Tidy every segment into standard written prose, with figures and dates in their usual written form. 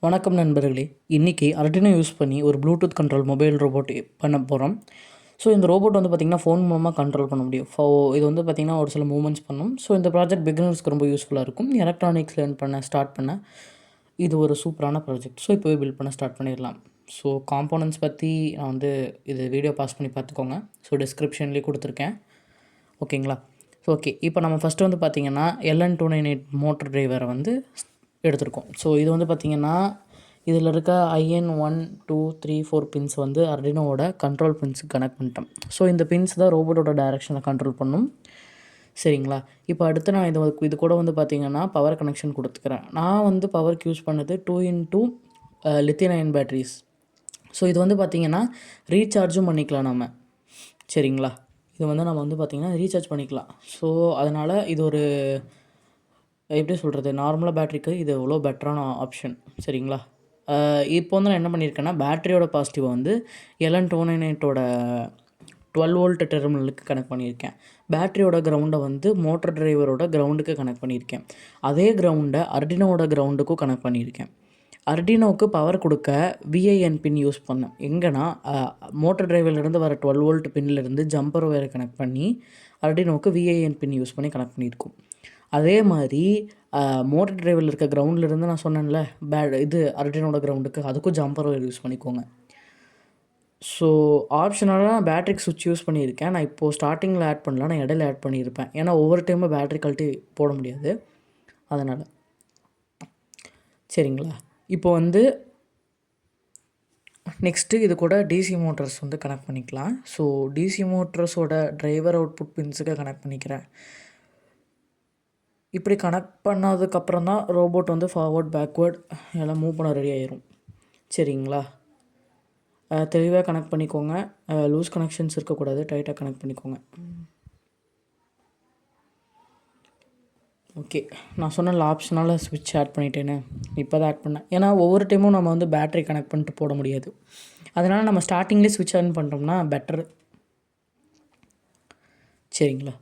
வணக்கம் நண்பர்களே. இன்றைக்கி Arduino யூஸ் பண்ணி ஒரு ப்ளூடூத் கண்ட்ரோல் மொபைல் ரோபோட் பண்ண போகிறோம். ஸோ இந்த ரோபோட் வந்து பார்த்திங்கன்னா ஃபோன் மூலமாக கண்ட்ரோல் பண்ண முடியும். இது வந்து பார்த்திங்கன்னா ஒரு சில மூவ்மெண்ட்ஸ் பண்ணும். ஸோ இந்த ப்ராஜெக்ட் பிகினர்ஸ்க்கு ரொம்ப யூஸ்ஃபுல்லாக இருக்கும். எலக்ட்ரானிக்ஸ் லேர்ன் பண்ண ஸ்டார்ட் பண்ண இது ஒரு சூப்பரான ப்ராஜெக்ட். ஸோ இப்போவே பில்ட் பண்ண ஸ்டார்ட் பண்ணிடலாம். ஸோ காம்போனன்ட்ஸ் பற்றி நான் வந்து இது வீடியோ பாஸ் பண்ணி பார்த்துக்கோங்க. ஸோ டிஸ்கிரிப்ஷன்லேயே கொடுத்துருக்கேன். ஓகேங்களா? ஸோ ஓகே, இப்போ நம்ம ஃபஸ்ட்டு வந்து பார்த்திங்கன்னா LN298 மோட்டர் டிரைவரை வந்து எடுத்திருக்கோம். ஸோ இது வந்து பார்த்திங்கன்னா இதில் இருக்க IN 1 2 3 4 பின்ஸ் வந்து Arduinoவோட கண்ட்ரோல் பின்ஸுக்கு கனெக்ட் பண்ணிட்டோம். ஸோ இந்த பின்ஸ் தான் ரோபோட்டோட டைரெக்ஷனை கண்ட்ரோல் பண்ணும். சரிங்களா? இப்போ அடுத்து நான் இது கூட வந்து பார்த்திங்கன்னா பவர் கனெக்ஷன் கொடுத்துக்கிறேன். நான் வந்து பவருக்கு யூஸ் பண்ணது 2x lithium ion batteries. So இது வந்து பார்த்திங்கன்னா ரீசார்ஜும் பண்ணிக்கலாம் நம்ம. சரிங்களா? இது வந்து நம்ம வந்து பார்த்திங்கன்னா ரீசார்ஜ் பண்ணிக்கலாம். ஸோ அதனால் இது ஒரு எப்படி சொல்கிறது, நார்மலாக பேட்டரிக்கு இது எவ்வளோ பெட்டரான ஆப்ஷன். சரிங்களா? இப்போ வந்து நான் என்ன பண்ணியிருக்கேன்னா பேட்டரியோட பாசிட்டிவை வந்து LN298ஓட 12 வோல்ட் டெர்மினலுக்கு கனெக்ட் பண்ணியிருக்கேன். பேட்டரியோட கிரவுண்டை வந்து மோட்டர் டிரைவரோட கிரவுண்டுக்கு கனெக்ட் பண்ணியிருக்கேன். அதே கிரவுண்டை Arduinoவோட கிரவுண்டுக்கும் கனெக்ட் பண்ணியிருக்கேன். Arduinoவுக்கு பவர் கொடுக்க VIN பின் யூஸ் பண்ணேன். எங்கன்னா மோட்டர் டிரைவர்லேருந்து வர 12 வோல்ட் பின்னிலேருந்து ஜம்பர் ஒயரை கனெக்ட் பண்ணி Arduinoவுக்கு VIN பின் யூஸ் பண்ணி கனெக்ட் பண்ணியிருக்கோம். அதே மாதிரி மோட்டர் டிரைவரில் இருக்க கிரவுண்ட்லேருந்து நான் சொன்னேன்ல இது Arduinoவோட கிரவுண்டுக்கு அதுக்கும் ஜம்பர் ஒயர் யூஸ் பண்ணிக்கோங்க. ஸோ ஆப்ஷனலாக நான் பேட்டரிக்கு சுவிட்ச் யூஸ் பண்ணியிருக்கேன். நான் இப்போது ஸ்டார்டிங்கில் ஆட் பண்ணல, நான் இடையில ஆட் பண்ணியிருப்பேன். ஏன்னா ஒவ்வொரு டைமும் பேட்டரி கழட்டி போட முடியாது, அதனால். சரிங்களா? இப்போ வந்து நெக்ஸ்ட்டு இது கூட DC மோட்டர்ஸ் வந்து கனெக்ட் பண்ணிக்கலாம். ஸோ DC மோட்டர்ஸோட டிரைவர் அவுட்புட் பின்ஸுக்கு கனெக்ட் பண்ணிக்கிறேன். இப்படி கனெக்ட் பண்ணதுக்கப்புறம் தான் ரோபோட் வந்து ஃபார்வர்ட் பேக்வேர்ட் எல்லாம் மூவ் பண்ண ரெடி ஆயிரும். சரிங்களா? தெளிவாக கனெக்ட் பண்ணிக்கோங்க. லூஸ் கனெக்ஷன்ஸ் இருக்கக்கூடாது, டைட்டாக கனெக்ட் பண்ணிக்கோங்க. ஓகே, நான் சொன்ன ஆப்ஷனால் ஸ்விட்ச் ஆட் பண்ணிட்டேன்னு இப்போ தான் ஆட் பண்ணேன். ஏன்னா ஒவ்வொரு டைமும் நம்ம வந்து பேட்டரி கனெக்ட் பண்ணிட்டு போட முடியாது. அதனால் நம்ம ஸ்டார்டிங்லேயே ஸ்விட்ச் ஆன் பண்ணிட்டோம்னா பெட்டரு. சரிங்களா?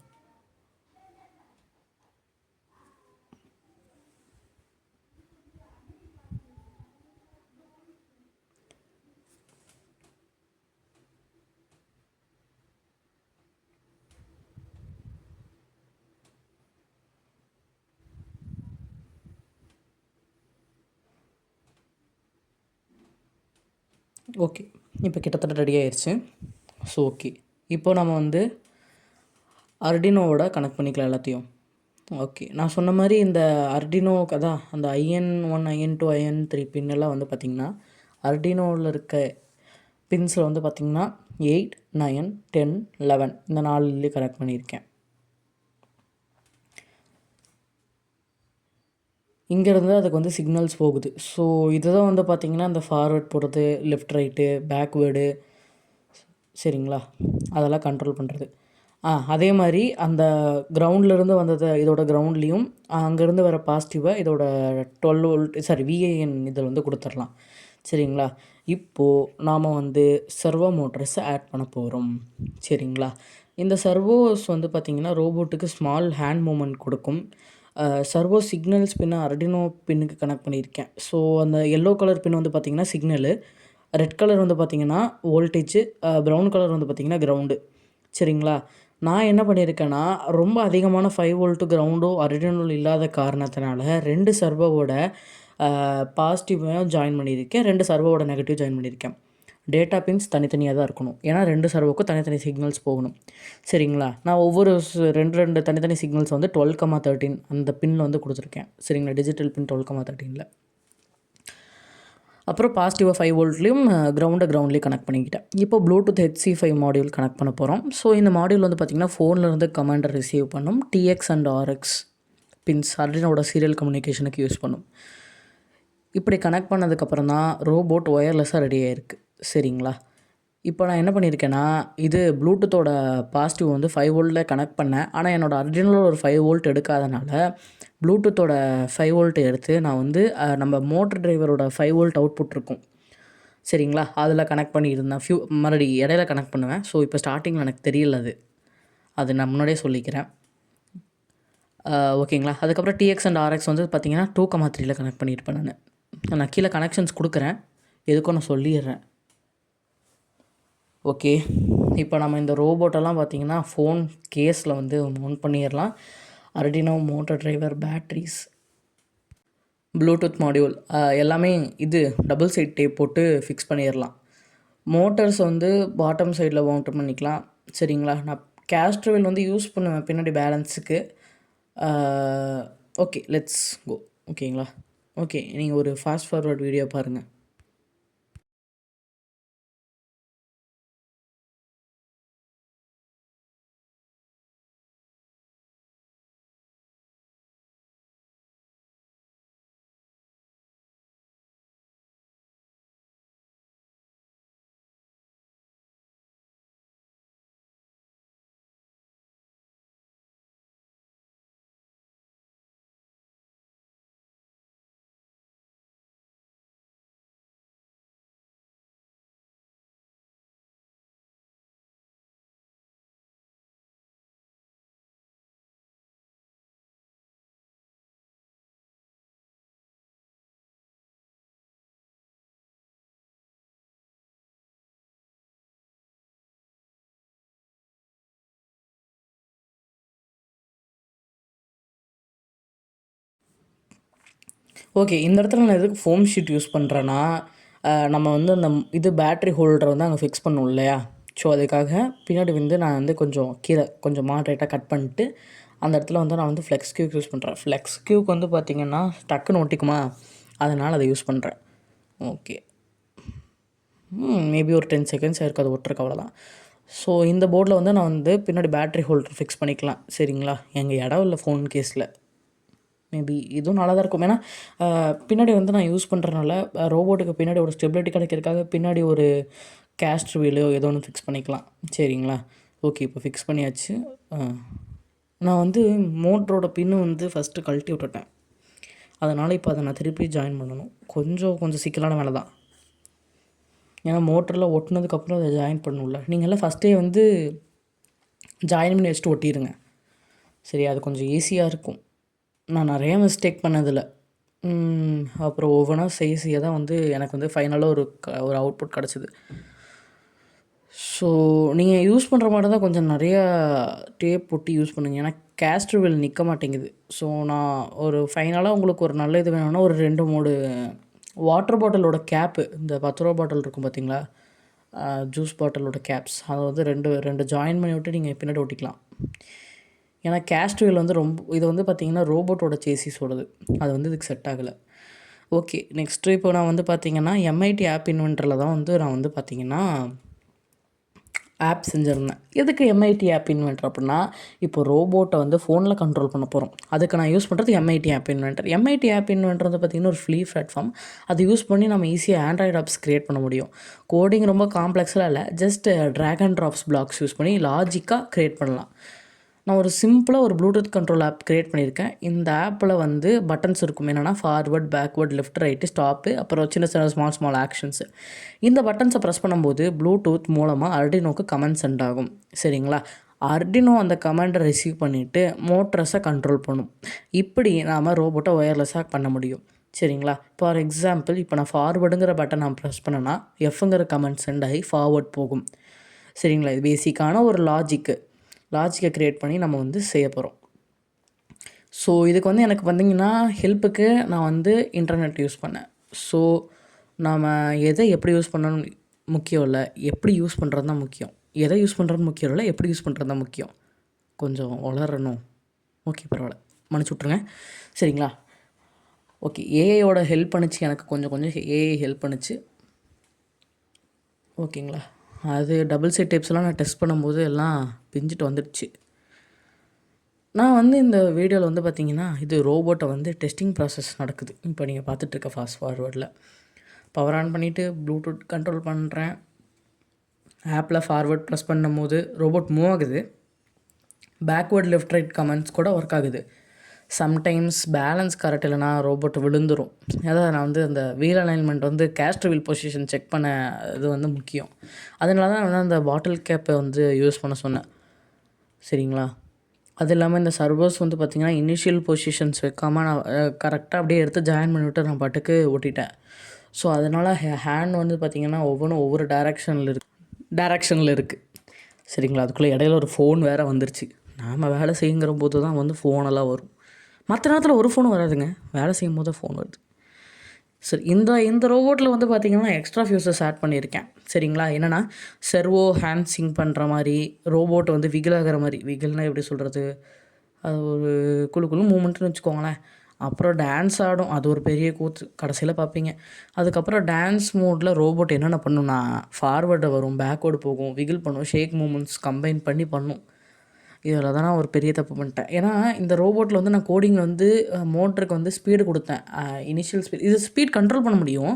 ஓகே, இப்போ கிட்டத்தட்ட ரெடி ஆயிடுச்சு. ஸோ ஓகே, இப்போ நம்ம வந்து Arduinoவோட கனெக்ட் பண்ணிக்கலாம் எல்லாத்தையும். ஓகே, நான் சொன்ன மாதிரி இந்த Arduinoக்கு தான் அந்த IN 1 IN 2 IN 3 பின்னெல்லாம் வந்து பார்த்திங்கன்னா Arduinoவில் இருக்க பின்ஸில் வந்து பார்த்திங்கன்னா 8 9 10 11 இந்த 4 கனெக்ட் பண்ணியிருக்கேன். இங்கேருந்து அதுக்கு வந்து சிக்னல்ஸ் போகுது. ஸோ இதுதான் வந்து பார்த்திங்கன்னா அந்த ஃபார்வேர்ட் போகிறது, லெஃப்ட் ரைட்டு, பேக்வேர்டு, சரிங்களா, அதெல்லாம் கண்ட்ரோல் பண்ணுறது. அதே மாதிரி அந்த கிரவுண்ட்லேருந்து வந்ததை இதோட கிரவுண்ட்லேயும் அங்கேருந்து வர பாசிட்டிவை இதோட 12 வோல்ட் VIN இதில் வந்து கொடுத்துடலாம். சரிங்களா? இப்போது நாம் வந்து சர்வோ மோட்டர்ஸை ஆட் பண்ண போகிறோம். சரிங்களா? இந்த சர்வோஸ் வந்து பார்த்திங்கன்னா ரோபோட்டுக்கு ஸ்மால் ஹேண்ட் மூமெண்ட் கொடுக்கும். சர்வோ சிக்னல்ஸ் பின்ன Arduino பின்னுக்கு கனெக்ட் பண்ணியிருக்கேன். ஸோ அந்த எல்லோ கலர் பின் வந்து பார்த்திங்கன்னா சிக்னலு, ரெட் கலர் வந்து பார்த்திங்கன்னா வோல்டேஜு, ப்ரௌன் கலர் வந்து பார்த்திங்கன்னா கிரவுண்டு. சரிங்களா? நான் என்ன பண்ணியிருக்கேன்னா ரொம்ப அதிகமான 5 வோல்ட்டு கிரவுண்டோ Arduinoவில் இல்லாத காரணத்தினால 2 சர்வோவோட பாசிட்டிவையும் ஜாயின் பண்ணியிருக்கேன், 2 சர்வோவோட நெகட்டிவ் ஜாயின் பண்ணியிருக்கேன். டேட்டா பின்ஸ் தனித்தனியாக தான் இருக்கணும். ஏன்னா 2 சர்வோக்கும் தனித்தனி சிக்னல்ஸ் போகணும். சரிங்களா? நான் ஒவ்வொரு 2 தனித்தனி சிக்னல்ஸ் வந்து 12,13 அந்த பின்னில் வந்து கொடுத்துருக்கேன். சரிங்களா? டிஜிட்டல் பின் 12,13. அப்புறம் பாசிட்டிவாக 5 வோல்ட்லேயும் கிரவுண்ட்லேயும் கனெக்ட் பண்ணிக்கிட்டேன். இப்போ ப்ளூடூத் HC5 மாடியூல் கனெக்ட் பண்ண போகிறோம். ஸோ இந்த மாடியூல் வந்து பார்த்திங்கன்னா ஃபோன்லேருந்து கமாண்டை ரிசீவ் பண்ணும். TX அண்ட் RX பின்ஸ் Arduinoவோட சீரியல் கம்யூனிகேஷனுக்கு யூஸ் பண்ணும். இப்படி கனெக்ட் பண்ணதுக்கப்புறம் தான் ரோபோட் ஒயர்லெஸ்ஸாக ரெடி ஆகிருக்கு. சரிங்களா? இப்போ நான் என்ன பண்ணியிருக்கேன்னா இது ப்ளூடூத்தோட பாசிட்டிவ் வந்து 5 வோல்ட்டில் கனெக்ட் பண்ணேன். ஆனால் என்னோடய Arduinoவில் ஒரு 5 வோல்ட் எடுக்காதனால ப்ளூடூத்தோட 5 வோல்ட் எடுத்து நான் வந்து நம்ம மோட்டர் டிரைவரோட 5 வோல்ட் அவுட்புட் இருக்கும். சரிங்களா? அதில் கனெக்ட் பண்ணியிருந்தேன். மறுபடியும் இடையில கனெக்ட் பண்ணுவேன். ஸோ இப்போ ஸ்டார்டிங்கில் எனக்கு தெரியல, அது நான் முன்னாடியே சொல்லிக்கிறேன். ஓகேங்களா? அதுக்கப்புறம் TX அண்ட் RX வந்து பார்த்திங்கன்னா 2,3 கனெக்ட் பண்ணியிருப்பேன் நான். நான் கீழே கனெக்ஷன்ஸ் கொடுக்குறேன், எதுக்கும் நான் சொல்லிடுறேன். ஓகே, இப்போ நம்ம இந்த ரோபோட்டெல்லாம் பார்த்திங்கன்னா ஃபோன் கேஸில் வந்து மவுண்ட் பண்ணிடலாம். Arduino motor driver, batteries, Bluetooth module எல்லாமே இது டபுள் சைட் டேப் போட்டு ஃபிக்ஸ் பண்ணிடலாம். மோட்டர்ஸ் வந்து பாட்டம் சைடில் மவுண்ட் பண்ணிக்கலாம். சரிங்களா? நான் கேஸ்ட்ரவில் வந்து யூஸ் பண்ணுவேன் பின்னாடி பேலன்ஸுக்கு. Okay, let's go. ஓகேங்களா? ஓகே, நீங்கள் ஒரு ஃபாஸ்ட் ஃபார்வர்ட் வீடியோ பாருங்கள். ஓகே, இந்த இடத்துல நான் எதுக்கு ஃபோம் ஷீட் யூஸ் பண்ணுறேன்னா, நம்ம வந்து அந்த இது பேட்ரி ஹோல்டரை வந்து அங்கே ஃபிக்ஸ் பண்ணணும் இல்லையா? ஸோ அதுக்காக பின்னாடி வந்து நான் வந்து கொஞ்சம் கீழே கொஞ்சம் மாட்ரேட்டாக கட் பண்ணிட்டு அந்த இடத்துல வந்து நான் வந்து ஃப்ளெக்ஸ் கியூக் யூஸ் பண்ணுறேன். ஃப்ளெக்ஸ் கியூக் வந்து பார்த்திங்கன்னா டக்குன்னு ஒட்டிக்குமா, அதனால் அதை யூஸ் பண்ணுறேன். ஓகே, மேபி ஒரு 10 செகண்ட்ஸ் ஆயிருக்கு அது ஒட்டுறக்கு, அவ்வளோதான். ஸோ இந்த போர்டில் வந்து நான் வந்து பின்னாடி பேட்ரி ஹோல்டர் ஃபிக்ஸ் பண்ணிக்கலாம். சரிங்களா? எங்கள் இடம் இல்லை ஃபோன் கேஸில். மேபி இதுவும் நல்லா தான் இருக்கும். ஏன்னா பின்னாடி வந்து நான் யூஸ் பண்ணுறனால ரோபோட்டுக்கு பின்னாடி ஒரு ஸ்டெபிலிட்டி கிடைக்கிறதுக்காக பின்னாடி ஒரு கேஸ்ட் வீலோ ஏதோ ஒன்று ஃபிக்ஸ் பண்ணிக்கலாம். சரிங்களா? ஓகே, இப்போ ஃபிக்ஸ் பண்ணியாச்சு. நான் வந்து மோட்டரோட பின்னு வந்து ஃபஸ்ட்டு கழட்டி விட்டுட்டேன். அதனால் இப்போ அதை நான் திருப்பி ஜாயின் பண்ணணும். கொஞ்சம் சிக்கலான வேலை தான். ஏன்னா மோட்டரில் ஒட்டினதுக்கப்புறம் அதை ஜாயின் பண்ணணும்ல. நீங்கள்லாம் ஃபஸ்ட்டே வந்து ஜாயின் பண்ணி வச்சுட்டு ஒட்டிடுங்க. சரி, அது கொஞ்சம் ஈஸியாக இருக்கும். நான் நிறையா மிஸ்டேக் பண்ணதில்லை. அப்புறம் ஒவ்வொன்றா செய்ய தான் வந்து எனக்கு வந்து ஃபைனலாக ஒரு அவுட்புட் கிடச்சிது. ஸோ நீங்கள் யூஸ் பண்ணுற மாதிரி தான் கொஞ்சம் நிறையா டேப் போட்டு யூஸ் பண்ணுங்கள். ஏன்னா கேஸ்டர் வீல் நிற்க மாட்டேங்குது. ஸோ நான் ஒரு ஃபைனலாக உங்களுக்கு ஒரு நல்ல இது வேணும்னா ஒரு 2-3 வாட்டர் பாட்டிலோட கேப்பு, இந்த 10 ரூபா பாட்டில் இருக்கும் பார்த்தீங்களா, ஜூஸ் பாட்டிலோட கேப்ஸ், அதை வந்து ரெண்டு ஜாயின் பண்ணி விட்டு நீங்கள் பின்னாடி ஒட்டிக்கலாம். ஏன்னா கேஸ்ட் வீல் வந்து இது வந்து பார்த்திங்கன்னா ரோபோட்டோட சேசிஸோடது, அது வந்து இதுக்கு செட் ஆகலை. ஓகே, நெக்ஸ்ட்டு இப்போ நான் வந்து பார்த்திங்கன்னா எம்ஐடி ஆப் இன்வென்டரில் தான் வந்து நான் வந்து பார்த்திங்கன்னா ஆப் செஞ்சுருந்தேன். எதுக்கு எம்ஐடி ஆப் இன்வென்டர் அப்படின்னா, இப்போ ரோபோட்டை வந்து ஃபோனில் கண்ட்ரோல் பண்ண போகிறோம். அதுக்கு நான் யூஸ் பண்ணுறது MIT App Inventor. MIT App Inventor வந்து பார்த்திங்கன்னா ஒரு ஃப்ரீ பிளாட்ஃபார்ம். அது யூஸ் பண்ணி நம்ம ஈஸியாக ஆண்ட்ராய்டு ஆப்ஸ் க்ரியேட் பண்ண முடியும். கோடிங் ரொம்ப காம்ப்ளெக்ஸாக இல்லை, just drag and drops blocks use பண்ணி லாஜிக்காக க்ரியேட் பண்ணலாம். நான் ஒரு சிம்பிளாக ஒரு ப்ளூடூத் கண்ட்ரோல் ஆப் க்ரியேட் பண்ணியிருக்கேன். இந்த ஆப்பில் வந்து பட்டன்ஸ் இருக்கும். என்னென்னா forward, backward, left, right, stop, அப்புறம் சின்ன ஸ்மால் ஆக்ஷன்ஸு. இந்த பட்டன்ஸை ப்ரெஸ் பண்ணும்போது ப்ளூடூத் மூலமாக Arduinoக்கு கமெண்ட் சென்ட் ஆகும். சரிங்களா? Arduino அந்த கமெண்டை ரிசீவ் பண்ணிவிட்டு மோட்டர்ஸை கண்ட்ரோல் பண்ணும். இப்படி நாம் ரோபோட்டை ஒயர்லெஸ்ஸாக பண்ண முடியும். சரிங்களா? ஃபார் எக்ஸாம்பிள், இப்போ நான் ஃபார்வர்டுங்கிற பட்டன் நான் ப்ரெஸ் பண்ணேன்னா எஃப்ங்கிற கமெண்ட் சென்ட் ஆகி ஃபார்வர்ட் போகும். சரிங்களா? இது பேசிக்கான ஒரு லாஜிக்கை க்ரியேட் பண்ணி நம்ம வந்து செய்ய போகிறோம். ஸோ இதுக்கு வந்து எனக்கு பார்த்திங்கன்னா ஹெல்ப்புக்கு நான் வந்து இன்டர்நெட் யூஸ் பண்ணேன். ஸோ நாம் எதை எப்படி யூஸ் பண்ணணும்னு முக்கியம் இல்லை, எப்படி யூஸ் பண்ணுறது தான் முக்கியம். எதை யூஸ் பண்ணுறது முக்கியம் இல்லை, எப்படி யூஸ் பண்ணுறது தான் முக்கியம். கொஞ்சம் வளரணும். ஓகே, பரவாயில்ல, மன்னிச்சு விட்ருங்க. சரிங்களா? ஓகே, ஏஐயோட ஹெல்ப் பண்ணிச்சு, எனக்கு கொஞ்சம் ஏஐ ஹெல்ப் பண்ணிச்சு. ஓகேங்களா? அது டபுள் சைட் டேப்ஸ்லாம் நான் டெஸ்ட் பண்ணும்போது எல்லாம் பிஞ்சிட்டு வந்துடுச்சு. நான் வந்து இந்த வீடியோவில் வந்து பார்த்திங்கன்னா இது ரோபோட்டை வந்து டெஸ்டிங் ப்ராசஸ் நடக்குது. இப்போ நீங்கள் பார்த்துட்ருக்க ஃபாஸ்ட் ஃபார்வர்டில் பவர் ஆன் பண்ணிவிட்டு ப்ளூடூத் கண்ட்ரோல் பண்ணுறேன். ஆப்பில் ஃபார்வர்ட் ப்ரெஸ் பண்ணும்போது ரோபோட் மூவ் ஆகுது. பேக்வேர்ட், லெஃப்ட், ரைட் கமெண்ட்ஸ் கூட ஒர்க் ஆகுது. சம்டைம்ஸ் பேலன்ஸ் கரெக்ட் இல்லைனா ரோபோட் விழுந்துடும். அதாவது நான் வந்து அந்த வீல் அலைன்மெண்ட் வந்து கேஸ்டர் வீல் பொசிஷன் செக் பண்ண இது வந்து முக்கியம். அதனால தான் நான் அந்த பாட்டில் கேப்பை வந்து யூஸ் பண்ண சொன்னேன். சரிங்களா? அது இல்லாமல் இந்த சர்வர்ஸ் வந்து பார்த்திங்கன்னா இனிஷியல் பொசிஷன்ஸ் வைக்காமல் நான் கரெக்டாக அப்படியே எடுத்து ஜாயின் பண்ணிவிட்டு நான் பாட்டுக்கு ஓட்டிட்டேன். ஸோ அதனால் ஹேண்ட் வந்து பார்த்திங்கன்னா ஒவ்வொன்றும் ஒவ்வொரு டேரக்ஷனில் இருக்குது. சரிங்களா? அதுக்குள்ளே இடையில ஒரு ஃபோன் வேறு வந்துருச்சு. நாம் வேலை செய்யுங்கிற போது தான் வந்து ஃபோனெல்லாம் வரும். மற்ற நேரத்தில் ஒரு ஃபோனும் வராதுங்க. வேலை செய்யும் போது தான் ஃபோன் வருது. சரி, இந்த ரோபோட்டில் வந்து பார்த்திங்கன்னா எக்ஸ்ட்ரா ஃபியூச்சர்ஸ் ஆட் பண்ணியிருக்கேன். சரிங்களா? என்னென்னா செர்வோ ஹேண்ட் சிங்க் பண்ணுற மாதிரி, ரோபோட் வந்து விகில் ஆகிற மாதிரி, விகில்னால் எப்படி சொல்கிறது, அது ஒரு குழு குழு மூமெண்ட்டுன்னு வச்சுக்கோங்களேன். அப்புறம் டான்ஸ் ஆடும், அது ஒரு பெரிய கூத்து கடைசியில் பார்ப்பீங்க. அதுக்கப்புறம் டான்ஸ் மோடில் ரோபோட் என்னென்ன பண்ணுன்னா, ஃபார்வேர்டு வரும், பேக்வேர்டு போகும், விகில் பண்ணும், ஷேக் மூமெண்ட்ஸ் கம்பைன் பண்ணி பண்ணும். இதில் தான் நான் ஒரு பெரிய தப்பு பண்ணிட்டேன். ஏன்னா இந்த ரோபோட்டில் வந்து நான் கோடிங் வந்து மோட்டருக்கு வந்து ஸ்பீடு கொடுத்தேன். இனிஷியல் ஸ்பீட் இது ஸ்பீட் கண்ட்ரோல் பண்ண முடியும்.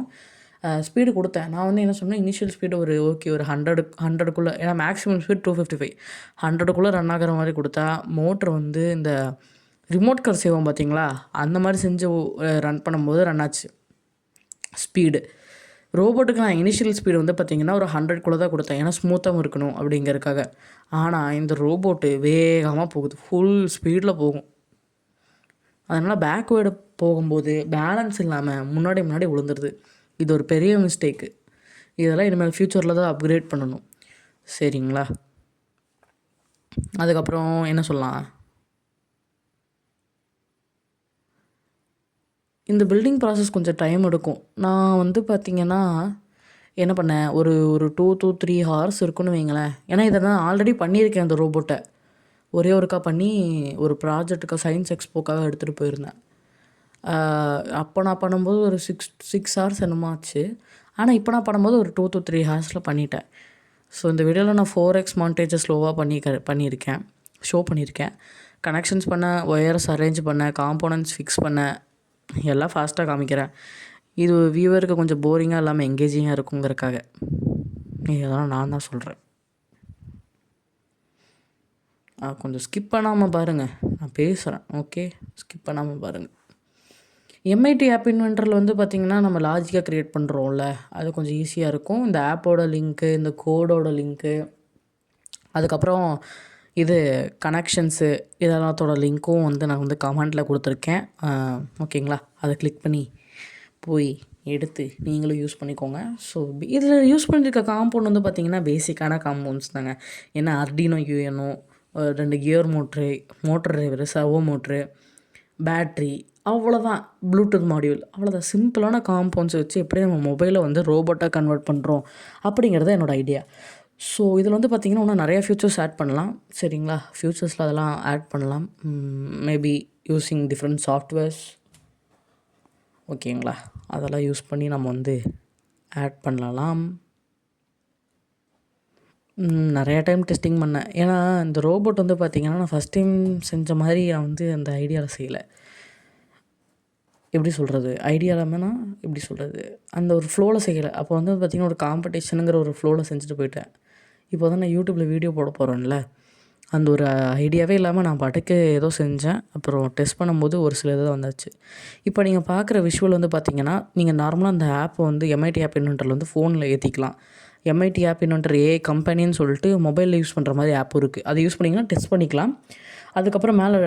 ஸ்பீடு கொடுத்தேன். நான் வந்து என்ன சொன்னேன், இனிஷியல் ஸ்பீடு ஒரு ஓகே ஒரு 100க்குள்ளே, ஏன்னா மேக்ஸிமம் ஸ்பீட் 255, 100க்குள்ளே ரன் ஆகிற மாதிரி கொடுத்தா மோட்ரு வந்து இந்த ரிமோட் கார் செய்வோம் பார்த்தீங்களா, அந்த மாதிரி செஞ்சு ரன் பண்ணும்போது ரன் ஆச்சு ஸ்பீடு. ரோபோட்டுக்கு நான் இனிஷியல் ஸ்பீடு வந்து பார்த்திங்கன்னா ஒரு 100க்குள்ளே தான் கொடுத்தேன், ஏன்னா ஸ்மூத்தாகவும் இருக்கணும் அப்படிங்கிறதுக்காக. ஆனால் இந்த ரோபோட்டு வேகமாக போகுது, ஃபுல் ஸ்பீடில் போகும். அதனால் பேக்வேர்டு போகும்போது பேலன்ஸ் இல்லாமல் முன்னாடி விழுந்துருது. இது ஒரு பெரிய மிஸ்டேக்கு. இதெல்லாம் இனிமேல் ஃப்யூச்சரில் தான் அப்கிரேட் பண்ணணும். சரிங்களா? அதுக்கப்புறம் என்ன சொல்லலாம், இந்த பில்டிங் ப்ராசஸ் கொஞ்சம் டைம் எடுக்கும். நான் வந்து பார்த்திங்கன்னா என்ன பண்ணேன், ஒரு ஒரு 2 to 3 ஹார்ஸ் இருக்குன்னு வைங்களேன். ஏன்னா இதை நான் ஆல்ரெடி பண்ணியிருக்கேன் அந்த ரோபோட்டை. ஒரே ஒருக்கா பண்ணி ஒரு ப்ராஜெக்ட்டுக்கு சயின்ஸ் எக்ஸ்போக்காக எடுத்துகிட்டு போயிருந்தேன். அப்போ நான் பண்ணும்போது ஒரு 6 ஹார்ஸ் என்னமோ ஆச்சு. ஆனால் இப்போ நான் பண்ணும்போது ஒரு 2 to 3 ஹார்ஸில் பண்ணிட்டேன். ஸோ இந்த வீடியோவில் நான் 4x மாண்டேஜை ஸ்லோவாக பண்ணியிருக்கேன், ஷோ பண்ணியிருக்கேன். கனெக்ஷன்ஸ் பண்ண, ஒயர்ஸ் அரேஞ்ச் பண்ண, காம்போனன்ட்ஸ் ஃபிக்ஸ் பண்ண, எல்லாம் ஃபாஸ்ட்டாக காமிக்கிறேன். இது வியூவருக்கு கொஞ்சம் போரிங்காக இல்லாமல் எங்கேஜிங்காக இருக்குங்கிறக்காக இதெல்லாம் நான் தான் சொல்கிறேன். கொஞ்சம் ஸ்கிப் பண்ணாமல் பாருங்கள், நான் பேசுகிறேன். ஓகே, ஸ்கிப் பண்ணாமல் பாருங்கள். எம்ஐடி ஆப் இன்வென்டரில் வந்து பார்த்திங்கன்னா நம்ம லாஜிக்காக க்ரியேட் பண்ணுறோம்ல, அது கொஞ்சம் ஈஸியாக இருக்கும். இந்த ஆப்போட லிங்க்கு, இந்த கோடோட லிங்க்கு, அதுக்கப்புறம் இது கனெக்ஷன்ஸு, இதெல்லாத்தோட லிங்க்கும் வந்து நான் வந்து கமெண்ட்டில் கொடுத்துருக்கேன். ஓகேங்களா? அதை கிளிக் பண்ணி போய் எடுத்து நீங்களும் யூஸ் பண்ணிக்கோங்க. ஸோ இதில் யூஸ் பண்ணியிருக்க காம்பவுண்ட் வந்து பார்த்திங்கன்னா பேசிக்கான காம்பவுண்ட்ஸ் தாங்க. ஏன்னா Arduino Uno, 2 gear motor driver, servo motor, battery, அவ்வளோதான். ப்ளூடூத் மாடியூல், அவ்வளோதான். சிம்பிளான காம்பவுண்ட்ஸ் வச்சு எப்படி நம்ம மொபைலை வந்து ரோபோட்டாக கன்வெர்ட் பண்ணுறோம் அப்படிங்கிறது என்னோடய ஐடியா. ஸோ இதில் வந்து பார்த்திங்கன்னா இன்னும் நிறையா ஃபியூச்சர்ஸ் ஆட் பண்ணலாம். சரிங்களா? ஃபியூச்சர்ஸில் அதெல்லாம் ஆட் பண்ணலாம். Maybe using different softwares. ஓகேங்களா? அதெல்லாம் யூஸ் பண்ணி நம்ம வந்து ஆட் பண்ணலாம். நிறையா டைம் டெஸ்டிங் பண்ணேன். ஏன்னா இந்த ரோபோட் வந்து பார்த்திங்கன்னா நான் ஃபஸ்ட் டைம் செஞ்ச மாதிரி நான் வந்து அந்த ஐடியாவில் செய்யலை. எப்படி சொல்கிறது, ஐடியா இல்லாமல்னா எப்படி சொல்கிறது, அந்த ஒரு ஃப்ளோவில் செய்யலை. அப்போ வந்து பார்த்திங்கன்னா ஒரு காம்படிஷனுங்கிற ஒரு ஃப்ளோவில் செஞ்சுட்டு போயிட்டேன். இப்போ தான் நான் யூடியூப்பில் வீடியோ போட போகிறேன்ல, அந்த ஒரு ஐடியாவே இல்லாமல் நான் பாட்டுக்கு ஏதோ செஞ்சேன். அப்புறம் டெஸ்ட் பண்ணும்போது ஒரு சில இதாக வந்துச்சு. இப்போ நீங்கள் பார்க்குற விஷுவல் வந்து பார்த்திங்கன்னா நீங்கள் நார்மலாக அந்த ஆப்பை வந்து எம்ஐடி ஆப் இன்வென்டரில் வந்து ஃபோனில் ஏற்றிக்கலாம். எம்ஐடி ஆப் இன்வென்டர் ஏஐ கம்பெனின்னு சொல்லிட்டு மொபைலில் யூஸ் பண்ணுற மாதிரி ஆப் இருக்குது. அதை யூஸ் பண்ணிங்கன்னா டெஸ்ட் பண்ணிக்கலாம். அதுக்கப்புறம் மேலே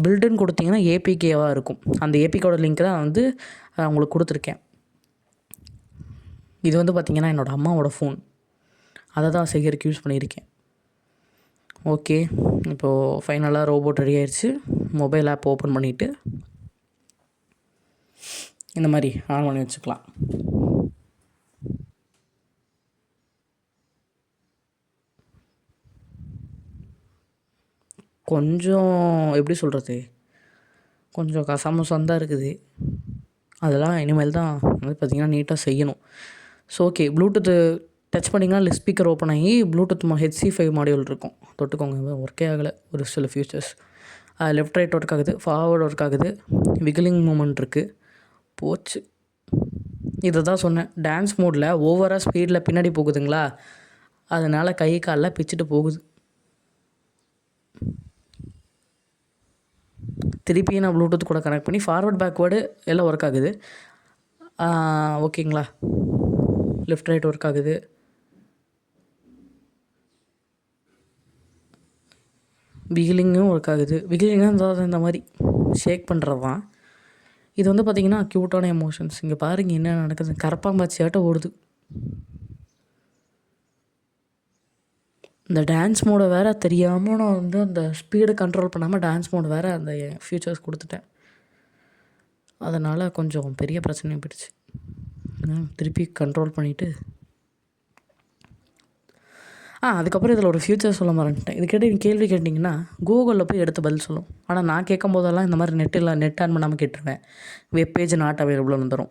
பில்டுன்னு கொடுத்தீங்கன்னா ஏபிகேவாக இருக்கும். அந்த ஏபிகேவோட லிங்க் தான் வந்து உங்களுக்கு கொடுத்துருக்கேன். இது வந்து பார்த்திங்கன்னா என்னோடய அம்மாவோட ஃபோன், அதை தான் செய்கிறதுக்கு யூஸ் பண்ணியிருக்கேன். ஓகே, இப்போது ஃபைனலாக ரோபோட் ரெடி ஆயிடுச்சு. மொபைல் ஆப் ஓப்பன் பண்ணிவிட்டு இந்த மாதிரி ஆன் பண்ணி வச்சுக்கலாம். கொஞ்சம் எப்படி சொல்கிறது, கொஞ்சம் கசமுசம் தான் இருக்குது. அதெல்லாம் இனிமேல் தான் வந்து பார்த்திங்கன்னா நீட்டாக செய்யணும். ஸோ ஓகே, ப்ளூடூத்து டச் பண்ணிங்கன்னா ஸ்பீக்கர் ஓப்பன் ஆகி ப்ளூடூத் HC5 மாடியூல் இருக்கும், தொட்டுக்கோங்க. ஒர்க்கே ஆகலை ஒரு சில ஃபியூச்சர்ஸ். லெஃப்ட் ரைட் ஒர்க் ஆகுது, ஃபார்வர்டு ஒர்க் ஆகுது, விகிலிங் மூமெண்ட் இருக்குது, போச்சு. இதை தான் சொன்னேன், டான்ஸ் மோடில் ஓவராக ஸ்பீடில் பின்னாடி போகுதுங்களா, அதனால் கை காலில் பிச்சுட்டு போகுது. திருப்பி நான் ப்ளூடூத் கூட கனெக்ட் பண்ணி ஃபார்வர்ட் பேக்வேர்டு எல்லாம் ஒர்க் ஆகுது. ஓகேங்களா? லெஃப்ட் ரைட் ஒர்க் ஆகுது. வீலிங்கும் ஒர்க் ஆகுது. வீலிங்காக இருந்தால் இந்த மாதிரி ஷேக் பண்ணுறது தான். இது வந்து பார்த்திங்கன்னா க்யூட்டான எமோஷன்ஸ். இங்கே பாருங்க என்ன நடக்குது, கரப்பாம்பாச்சியாட்டம் ஓடுது. இந்த டான்ஸ் மோடை வேறு தெரியாமல் நான் வந்து அந்த ஸ்பீடை கண்ட்ரோல் பண்ணாமல் டான்ஸ் மோடு வேறு அந்த ஃபியூச்சர்ஸ் கொடுத்துட்டேன். அதனால் கொஞ்சம் பெரிய பிரச்சனையாக போயிடுச்சு. திருப்பி கண்ட்ரோல் பண்ணிவிட்டு அதுக்கப்புறம் இதில் ஒரு ஃபியூச்சர் சொல்ல மறந்துட்டேன். இது கேட்டு கேள்வி கேட்டிங்கன்னா கூகுளில் போய் எடுத்து பதில் சொல்லும். ஆனால் நான் கேட்கும் போதெல்லாம் இந்த மாதிரி நெட் ஆன் பண்ணாமல் கேட்டுருவேன். வெப் பேஜ் நாட் அவைலபிள் வந்துடும்.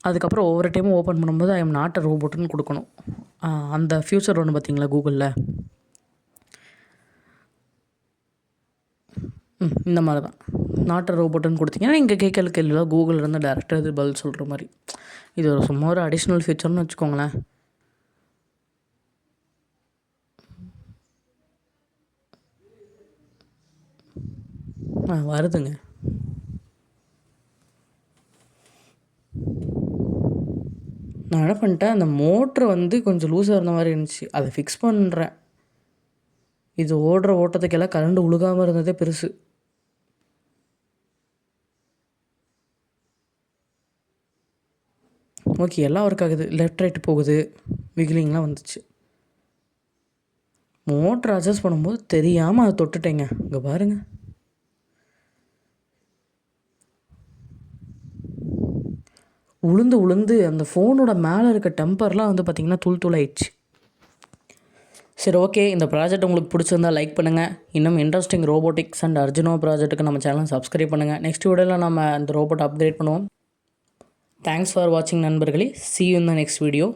அதுக்கப்புறம் ஒவ்வொரு டைமும் ஓப்பன் பண்ணும்போது ஐ எம் நாட் அ ரோபோட்டுன்னு கொடுக்கணும். அந்த ஃபியூச்சர் ஒன்று பார்த்தீங்களா கூகுளில், இந்த மாதிரி தான் நாட் அ ரோபோட்டுன்னு கொடுத்தீங்கன்னா இங்கே கேட்கல கேள்வியில் கூகுளிலேருந்து டேரெக்டாக இது பதில் சொல்கிற மாதிரி. இது ஒரு சும்மா ஒரு அடிஷ்னல் ஃபியூச்சர்னு வச்சுக்கோங்களேன். வருதுங்க. நான் என்ன பண்ணிட்டேன், அந்த மோட்ரு வந்து கொஞ்சம் லூஸாக இருந்த மாதிரி இருந்துச்சு, அதை ஃபிக்ஸ் பண்ணுறேன். இது ஓடுற ஓட்டத்துக்கெல்லாம் கரண்ட் உழுகாமல் இருந்ததே பெருசு. ஓகே, எல்லாம் ஒர்க் ஆகுது. லெஃப்ட் ரைட்டு போகுது, விகிலிங்லாம் வந்துச்சு. மோட்ரு அட்ஜஸ்ட் பண்ணும்போது தெரியாமல் அதை தொட்டுட்டேங்க. இங்கே பாருங்கள், உளுந்து அந்த ஃபோனோட மேலே இருக்க டெம்பர்லாம் வந்து பார்த்திங்கன்னா தூள் ஆயிடுச்சு. சரி, ஓகே. இந்த ப்ராஜெக்ட் உங்களுக்கு பிடிச்சிருந்தா லைக் பண்ணுங்கள். இன்னும் இன்ட்ரெஸ்டிங் ரோபோட்டிக்ஸ் அண்ட் அர்ஜுனோ ப்ராஜெக்ட்டுக்கு நம்ம சேனல் சப்ஸ்கிரைப் பண்ணுங்கள். நெக்ஸ்ட் வீடியோவில் நம்ம அந்த ரோபோட் அப்கிரேட் பண்ணுவோம். தேங்க்ஸ் ஃபார் வாட்சிங் நண்பர்களே. see you in the next video.